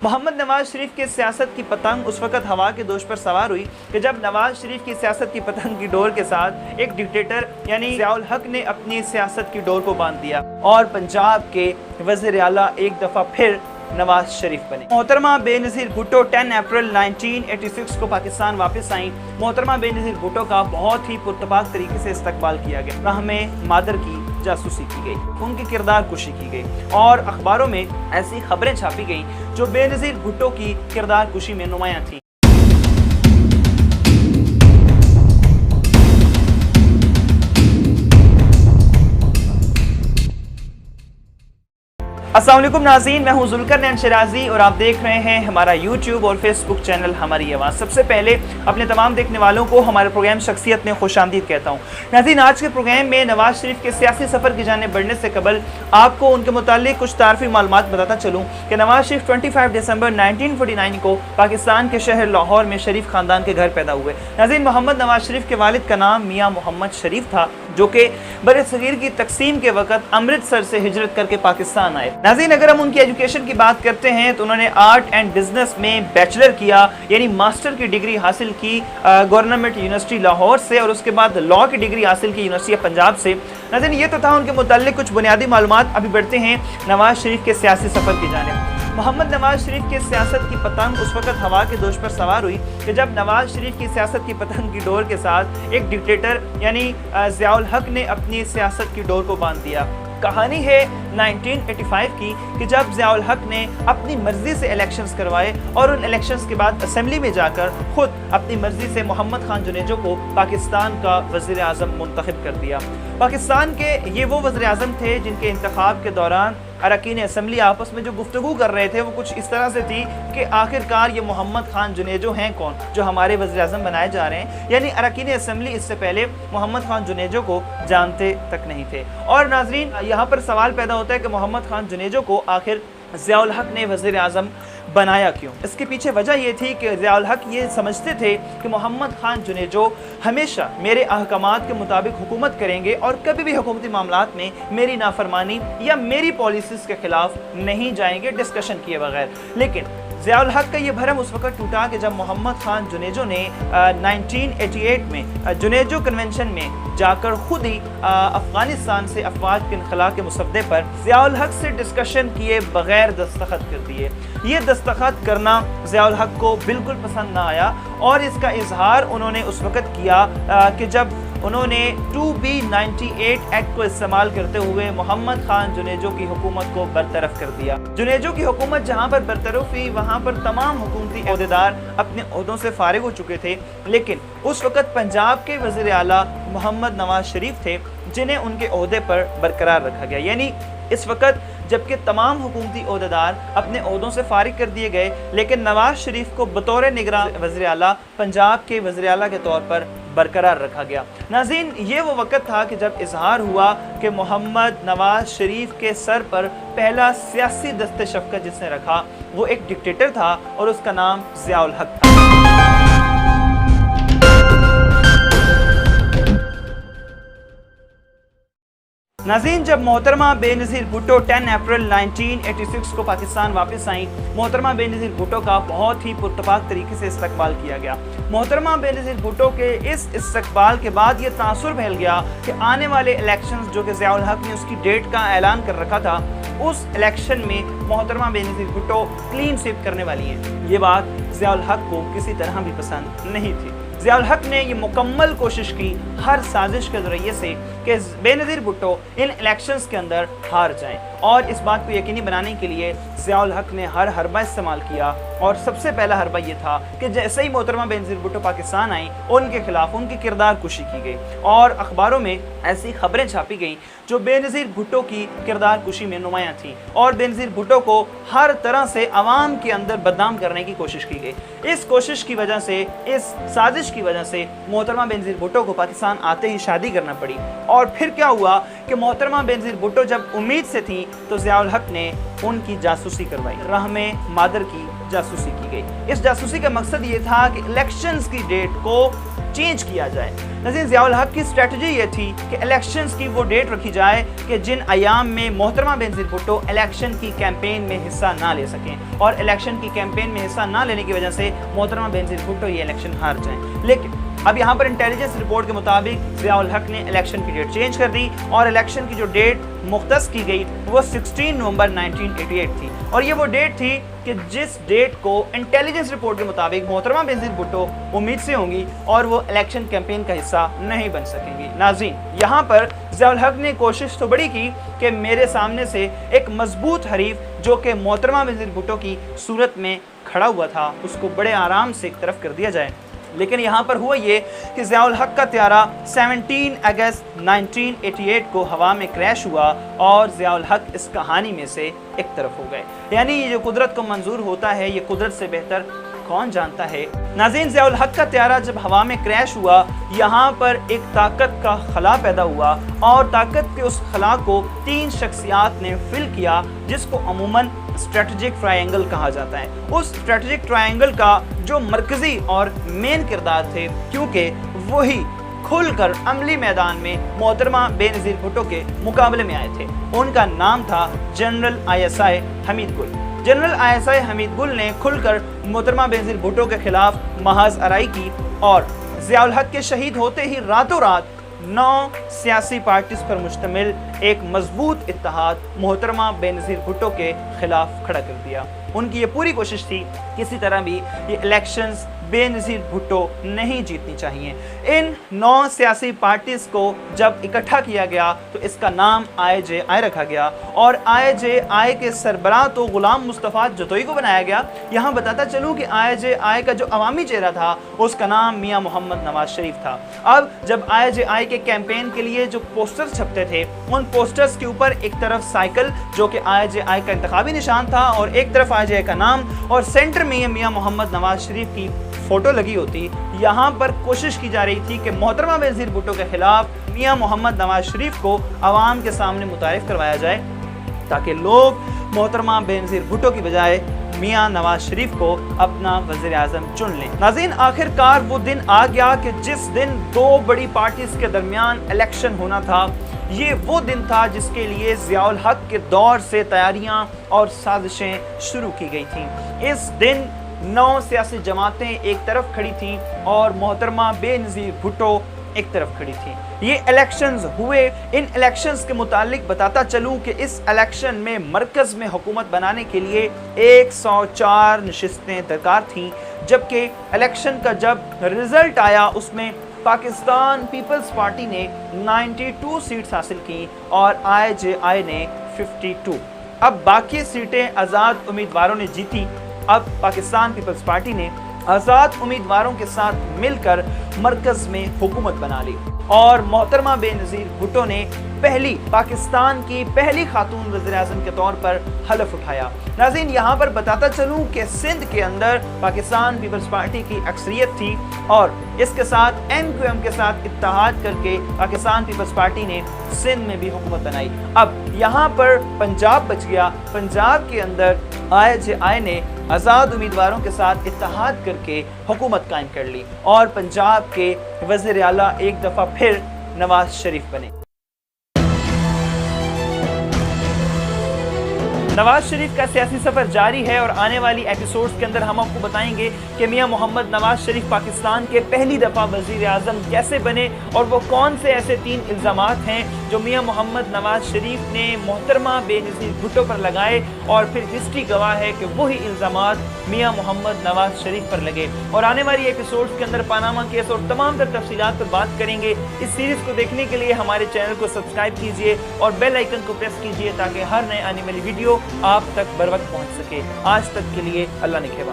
मोहम्मद नवाज शरीफ की सियासत की पतंग उस वक्त हवा के दोष पर सवार हुई कि जब नवाज शरीफ की सियासत की पतंग की डोर के साथ एक डिक्टेटर यानी ज़ियाउल हक ने अपनी सियासत की डोर को बांध दिया और पंजाब के वज़ीर आला एक दफ़ा फिर नवाज शरीफ बने। मोहतरमा बेनज़ीर भुट्टो 10 अप्रैल 1986 को पाकिस्तान वापस आई। मोहतरमा बेनज़ीर भुट्टो का बहुत ही पुरतपाक तरीके से इस्तकबाल किया गया। राह मादर की जासूसी की गई, उनकी किरदार कुशी की गई और अखबारों में ऐसी खबरें छापी गईं जो बेनज़ीर भुट्टो की किरदार कुशी में नुमायां थी। अस्सलाम वालेकुम नाज़रीन, मैं हूं ज़ुल्करनैन शिराज़ी और आप देख रहे हैं हमारा यूट्यूब और फेसबुक चैनल हमारी आवाज़। सबसे पहले अपने तमाम देखने वालों को हमारे प्रोग्राम शख्सियत में खुशामदीद कहता हूं। नाज़रीन, आज के प्रोग्राम में नवाज शरीफ के सियासी सफ़र की जाने बढ़ने से कबल आपको उनके मुताल्लिक कुछ तारफ़ी मालूमात बताता चलूँ कि नवाज शरीफ 25 दिसंबर 1949 को पाकिस्तान के शहर लाहौर में शरीफ ख़ानदान के घर पैदा हुए। नाज़रीन, मोहम्मद नवाज शरीफ के वालिद का नाम मियाँ मोहम्मद शरीफ था, जो कि बर-ए-सग़ीर की तकसीम के वक़्त अमृतसर से हिजरत करके पाकिस्तान आए। नाज़रीन, अगर हम उनकी एजुकेशन की बात करते हैं तो उन्होंने आर्ट एंड बिजनेस में बैचलर किया यानी मास्टर की डिग्री हासिल की गवर्नमेंट यूनिवर्सिटी लाहौर से और उसके बाद लॉ की डिग्री हासिल की यूनिवर्सिटी ऑफ पंजाब से। नाज़रीन, ये तो था उनके मुताल्लिक कुछ बुनियादी मालूमात। अभी बढ़ते हैं नवाज शरीफ के सियासी सफ़र की जानिब। मोहम्मद नवाज शरीफ की सियासत की पतंग उस वक्त हवा के दोष पर सवार हुई कि जब नवाज शरीफ की सियासत की पतंग की डोर के साथ एक डिक्टेटर यानी ज़ियाउल हक ने अपनी सियासत की डोर को बांध दिया। कहानी है 1985 की कि जब ज़ियाउल हक ने अपनी मर्जी से इलेक्शंस करवाए और उन इलेक्शंस के बाद असेंबली में जाकर खुद अपनी मर्जी से मोहम्मद खान जुनेजो को पाकिस्तान का वज़ीर आज़म मुंतखब कर दिया। पाकिस्तान के ये वो वज़ीर आज़म थे जिनके इंतखाब के दौरान अरकान असेंबली आपस में जो गुफ्तगू कर रहे थे वो कुछ इस तरह से थी कि आखिरकार ये मोहम्मद खान जुनेजो हैं कौन जो हमारे वज़ीर आज़म बनाए जा रहे हैं। यानी अरकान असेंबली इससे पहले मोहम्मद खान जुनेजो को जानते तक नहीं थे। और नाज़रीन, यहाँ पर सवाल पैदा होता है कि मोहम्मद खान जुनेजो को आखिर ज़ियाउल हक ने वज़ीर आज़म बनाया क्यों। इसके पीछे वजह ये थी कि ज़ियाउल हक ये समझते थे कि मोहम्मद खान जुनेजो हमेशा मेरे अहकामात के मुताबिक हुकूमत करेंगे और कभी भी हुकूमती मामलात में मेरी नाफरमानी या मेरी पॉलिसीज़ के ख़िलाफ़ नहीं जाएंगे डिस्कशन किए बगैर। लेकिन ज़ियाउल हक का ये भरम उस वक्त टूटा कि जब मोहम्मद खान जुनेजो ने 1988 में जुनेजो कन्वेंशन में जाकर खुद ही अफ़गानिस्तान से अफवाज के इनखला के मुसद्दे पर ज़ियाउल हक से डिस्कशन किए बगैर दस्तखत कर दिए। ये दस्तखत करना ज़ियाउल हक को बिल्कुल पसंद ना आया और इसका इजहार उन्होंने उस वक़्त किया कि जब उन्होंने 2B98 एक्ट को इस्तेमाल करते हुए मोहम्मद खान जुनेजो की हुकूमत को बरतरफ कर दिया। जुनेजो की हुकूमत जहां पर बरतरफ हुई वहां पर तमाम हुकूमती अहदेदार अपने ओहदों से फारिग हो चुके थे, लेकिन उस वक़्त पंजाब के वज़ीर आला मोहम्मद नवाज शरीफ थे जिन्हें उनके ओहदे पर बरकरार रखा गया। यानी इस वक़्त जबकि तमाम हुकूमती ओहदेदार अपने ओहदों से फारिग कर दिए गए, लेकिन नवाज शरीफ को बतौर निगरान वज़ीर आला पंजाब के वज़ीर आला के तौर पर बरकरार रखा गया। नाज़रीन, ये वो वक़्त था कि जब इजहार हुआ कि मोहम्मद नवाज शरीफ के सर पर पहला सियासी दस्ते शफ़क़त जिसने रखा वो एक डिक्टेटर था और उसका नाम ज़ियाउल हक था। नाज़रीन, जब मोहतरमा बेनज़ीर भुट्टो 10 अप्रैल 1986 को पाकिस्तान वापस आई, मोहतरमा बेनज़ीर भुट्टो का बहुत ही पुरतपाक तरीके से इस्तकबाल किया गया। मोहतरमा बेनज़ीर भुट्टो के इस इस्तकबाल के बाद ये तासुर फैल गया कि आने वाले इलेक्शंस जो कि ज़ियाउल हक ने उसकी डेट का ऐलान कर रखा था, उस इलेक्शन में मोहतरमा बेनज़ीर भुट्टो क्लीन स्वीप करने वाली हैं। ये बात ज़ियाउल हक को किसी तरह भी पसंद नहीं थी। ज़ियाउल हक ने ये मुकम्मल कोशिश की हर साजिश के ज़रिए से कि बेनज़ीर भुट्टो इन इलेक्शंस के अंदर हार जाएं और इस बात को यकीनी बनाने के लिए ज़ियाउल हक ने हर हरबा इस्तेमाल किया और सबसे पहला हरबा ये था कि जैसे ही मोहतरमा बेनज़ीर भुट्टो पाकिस्तान आई उनके खिलाफ उनकी किरदार कुशी की गई और अखबारों में ऐसी खबरें छापी गईं जो बेनज़ीर भुट्टो की किरदार कुशी में नुमायां थी और बेनज़ीर भुट्टो को हर तरह से अवाम के अंदर बदनाम करने की कोशिश की गई। इस कोशिश की वजह से, इस साजिश की वजह से मोहतरमा बेनज़ीर भुट्टो को पाकिस्तान आते ही शादी करना पड़ी। और फिर क्या हुआ कि मोहतरमा बेनज़ीर भुट्टो जब उम्मीद से थी तो ज़ियाउल हक ने उनकी जासूसी करवाई, राह मादर की जासूसी की गई। इस जासूसी का मकसद ये था कि इलेक्शंस की डेट को चेंज किया जाए। नाज़रीन, ज़ियाउल हक की स्ट्रेटजी ये थी कि इलेक्शंस की वो डेट रखी जाए कि जिन अयाम में मोहतरमा बेनज़ीर भुट्टो इलेक्शन की कैंपेन में हिस्सा ना ले सकें, और इलेक्शन की कैंपेन में हिस्सा ना लेने की वजह से मोहतरमा बेनज़ीर भुट्टो ये इलेक्शन हार जाएं। लेकिन अब यहाँ पर इंटेलिजेंस रिपोर्ट के मुताबिक ज़ियाउल हक ने इलेक्शन की डेट चेंज कर दी और इलेक्शन की जो डेट मुख्तस की गई वो 16 नवंबर 1988 थी। और ये वो डेट थी कि जिस डेट को इंटेलिजेंस रिपोर्ट के मुताबिक मोहतरमा बेनज़ीर भुट्टो उम्मीद से होंगी और वो इलेक्शन कैंपेन का हिस्सा नहीं बन सकेंगी। नाज़रीन, यहाँ पर ज़ियाउल हक ने कोशिश तो बड़ी की कि मेरे सामने से एक मजबूत हरीफ जो कि मोहतरमा बेनज़ीर भुट्टो की सूरत में खड़ा हुआ था उसको बड़े आराम से एक तरफ कर दिया जाए। लेकिन यहाँ पर हुआ ये कि ज़ियाउल हक का त्यारा 17 अगस्त 1988 को हवा में क्रैश हुआ और ज़ियाउल हक इस कहानी में से एक तरफ हो गए। यानी ये जो कुदरत को मंजूर होता है ये कुदरत से बेहतर कौन जानता है। नाज़रीन, ज़ियाउल हक का त्यारा जब हवा में क्रैश हुआ यहाँ पर एक ताकत का खला पैदा हुआ और ताकत के उस खला को 3 शख्सियात ने फिल किया जिसको अमूमन स्ट्रेटेजिक ट्रायंगल कहा जाता है। उस स्ट्रेटेजिक ट्रायंगल का जो मरकजी और मेन किरदार थे, क्योंकि वही खुलकर अमली मैदान में मोहतरमा बेनज़ीर भुट्टो के मुकाबले में आए थे। उनका नाम था जनरल ISI हमीद गुल। जनरल ISI हमीद गुल ने खुलकर मोहतरमा बेनज़ीर भुट्टो के खिलाफ महाज आराई की और ज़ियाउल हक के शहीद होते ही रातों रात 9 सियासी पार्टीज पर मुश्तमिल एक मजबूत इत्तेहाद मोहतरमा बेनज़ीर भुट्टो के खिलाफ खड़ा कर दिया। उनकी ये पूरी कोशिश थी किसी तरह भी ये इलेक्शंस बेनज़ीर भुट्टो नहीं जीतनी चाहिए। इन 9 सियासी पार्टीज को जब इकट्ठा किया गया तो इसका नाम IJI रखा गया और IJI के सरबराह तो गुलाम मुस्तफ़ा जतोई को बनाया गया। यहाँ बताता चलूँ कि IJI का जो अवामी चेहरा था उसका नाम मियाँ मोहम्मद नवाज शरीफ था। अब जब IJI के कैंपेन के लिए जो पोस्टर्स छपते थे उन पोस्टर्स के ऊपर एक तरफ साइकिल जो कि IJI का इंतखाबी निशान था और एक तरफ IJI का नाम और सेंटर में मियाँ मोहम्मद नवाज शरीफ की फोटो लगी होती। यहाँ पर कोशिश की जा रही थी कि मोहतरमा बेनज़ीर भुट्टो के खिलाफ मियाँ मोहम्मद नवाज शरीफ को आवाम के सामने मुतारिफ करवाया जाए ताकि लोग मोहतरमा बेनज़ीर भुट्टो की बजाय मियाँ नवाज शरीफ को अपना वज़ीर आज़म चुन लें। नाज़रीन, आखिरकार वो दिन आ गया कि जिस दिन 2 बड़ी पार्टीज के दरमियान इलेक्शन होना था। ये वो दिन था जिसके लिए ज़ियाउल हक के दौर से तैयारियां और साजिशें शुरू की गई थीं। इस दिन 9 सियासी जमातें एक तरफ खड़ी थीं और मोहतरमा बेनज़ीर भुट्टो एक तरफ खड़ी थी। ये इलेक्शंस हुए। इन इलेक्शंस के मुतालिक बताता चलूं कि इस इलेक्शन में मरकज़ में हुकूमत बनाने के लिए 104 नशिस्तें दरकार थीं, जबकि इलेक्शन का जब रिज़ल्ट आया उसमें पाकिस्तान पीपल्स पार्टी ने 92 सीट्स हासिल की और IJI ने 52। अब बाकी सीटें आज़ाद उम्मीदवारों ने जीती। अब पाकिस्तान पीपल्स पार्टी ने आज़ाद उम्मीदवारों के साथ मिलकर मरकज़ में हुकूमत बना ली और मोहतरमा बेनज़ीर भुट्टो ने पाकिस्तान की पहली खातून वज़ीर आज़म के तौर पर हलफ उठाया। नाज़रीन, यहाँ पर बताता चलूँ कि सिंध के अंदर पाकिस्तान पीपल्स पार्टी की अक्सरियत थी और इसके साथ MQM के साथ इत्तेहाद करके पाकिस्तान पीपल्स पार्टी ने सिंध में भी हुकूमत बनाई। अब यहाँ पर पंजाब बच गया। पंजाब के अंदर IJI ने आज़ाद उम्मीदवारों के साथ इत्तेहाद करके हुकूमत कायम कर ली और पंजाब के वज़ीर आला एक दफ़ा फिर नवाज शरीफ बने। नवाज शरीफ का सियासी सफर जारी है और आने वाली एपिसोड्स के अंदर हम आपको बताएंगे कि मियां मोहम्मद नवाज शरीफ पाकिस्तान के पहली दफ़ा वज़ीर आज़म कैसे बने और वो कौन से ऐसे 3 इल्ज़ामात हैं जो मियां मोहम्मद नवाज शरीफ ने मोहतरमा बेनज़ीर भुट्टो पर लगाए और फिर हिस्ट्री गवाह है कि वही इल्ज़ामात मियां मोहम्मद नवाज शरीफ पर लगे। और आने वाली एपिसोड्स के अंदर पनामा केस और तमाम तर तफसीलात पर बात करेंगे। इस सीरीज़ को देखने के लिए हमारे चैनल को सब्सक्राइब कीजिए और बेल आइकन को प्रेस कीजिए ताकि हर नए आने वाली वीडियो आप तक बर वक्त पहुँच सके। आज तक के लिए अल्लाह ने खेमा।